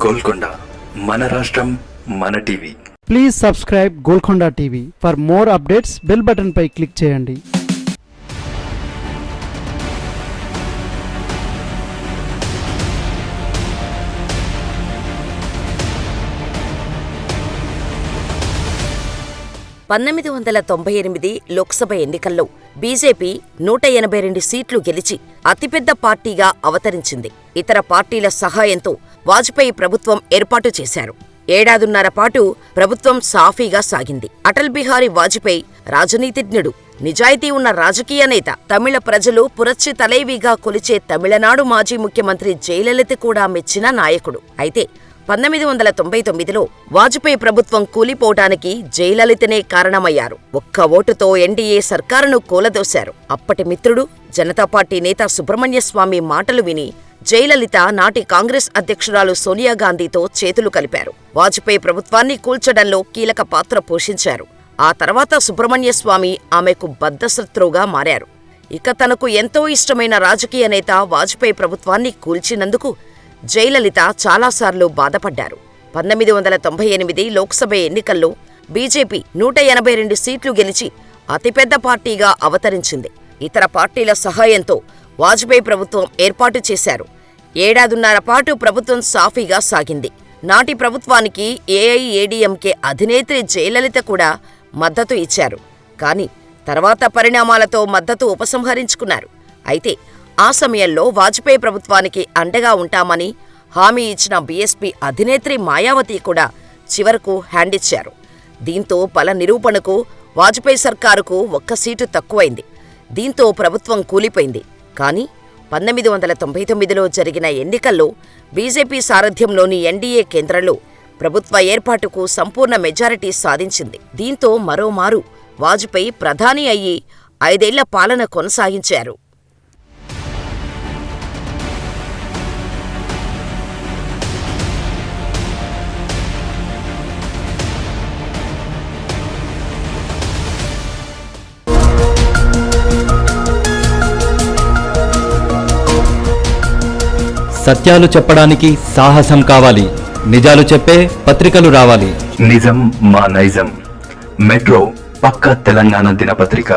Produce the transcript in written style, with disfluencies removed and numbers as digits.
గోల్కొండ మన రాష్ట్రం మన TV. Please subscribe Golconda TV. For more updates bell button పై క్లిక్ చేయండి. పంతొమ్మిది 1998 లోక్సభ ఎన్నికల్లో బీజేపీ 182 సీట్లు గెలిచి అతిపెద్ద పార్టీగా అవతరించింది. ఇతర పార్టీల సహాయంతో వాజ్పేయి ప్రభుత్వం ఏర్పాటు చేశారు. ఏడాదిన్నర పాటు ప్రభుత్వం సాఫీగా సాగింది. అటల్ బిహారీ వాజ్పేయి రాజనీతిజ్ఞుడు, నిజాయితీ ఉన్న రాజకీయ నేత. తమిళ ప్రజలు పురచ్చి తలైవిగా కొలిచే తమిళనాడు మాజీ ముఖ్యమంత్రి జయలలిత కూడా మెచ్చిన నాయకుడు. అయితే 1999లో వాజ్పేయి ప్రభుత్వం కూలిపోవటానికి జయలలితనే కారణమయ్యారు. ఒక్క ఓటుతో ఎన్డీఏ సర్కారును కూలదోశారు. అప్పటి మిత్రుడు, జనతా పార్టీ నేత సుబ్రహ్మణ్యస్వామి మాటలు విని జయలలిత నాటి కాంగ్రెస్ అధ్యక్షురాలు సోనియాగాంధీతో చేతులు కలిపారు. వాజ్పేయి ప్రభుత్వాన్ని కూల్చడంలో కీలక పాత్ర పోషించారు. ఆ తర్వాత సుబ్రహ్మణ్యస్వామి ఆమెకు బద్ధశత్రువుగా మారారు. ఇక తనకు ఎంతో ఇష్టమైన రాజకీయ నేత వాజ్పేయి ప్రభుత్వాన్ని కూల్చినందుకు జయలలిత చాలాసార్లు బాధపడ్డారు. 1998 లోక్సభ ఎన్నికల్లో బీజేపీ 182 సీట్లు గెలిచి అతిపెద్ద పార్టీగా అవతరించింది. ఇతర పార్టీల సహాయంతో వాజ్పేయి ప్రభుత్వం ఏర్పాటు చేశారు. ఏడాదిన్నర పాటు ప్రభుత్వం సాఫీగా సాగింది. నాటి ప్రభుత్వానికి ఏఐఏడీఎంకే అధినేత్రి జయలలిత కూడా మద్దతు ఇచ్చారు. కానీ తర్వాత పరిణామాలతో మద్దతు ఉపసంహరించుకున్నారు. అయితే ఆ సమయంలో వాజ్పేయి ప్రభుత్వానికి అండగా ఉంటామని హామీ ఇచ్చిన బీఎస్పీ అధినేత్రి మాయావతి కూడా చివరకు హ్యాండిచ్చారు. దీంతో బల నిరూపణకు వాజ్పేయి సర్కారుకు 1 సీటు తక్కువైంది. దీంతో ప్రభుత్వం కూలిపోయింది. కానీ 1999లో జరిగిన ఎన్నికల్లో బీజేపీ సారథ్యంలోని ఎన్డీఏ కేంద్రంలో ప్రభుత్వ ఏర్పాటుకు సంపూర్ణ మెజారిటీ సాధించింది. దీంతో మరోమారు వాజ్పేయి ప్రధాని అయ్యి 5 ఏళ్ల పాలన కొనసాగించారు. సత్యాలు చెప్పడానికి సాహసం కావాలి. నిజాలు చెప్పే పత్రికలు రావాలి. నిజం మా నైజం. మెట్రో పక్క తెలంగాణ దినపత్రిక.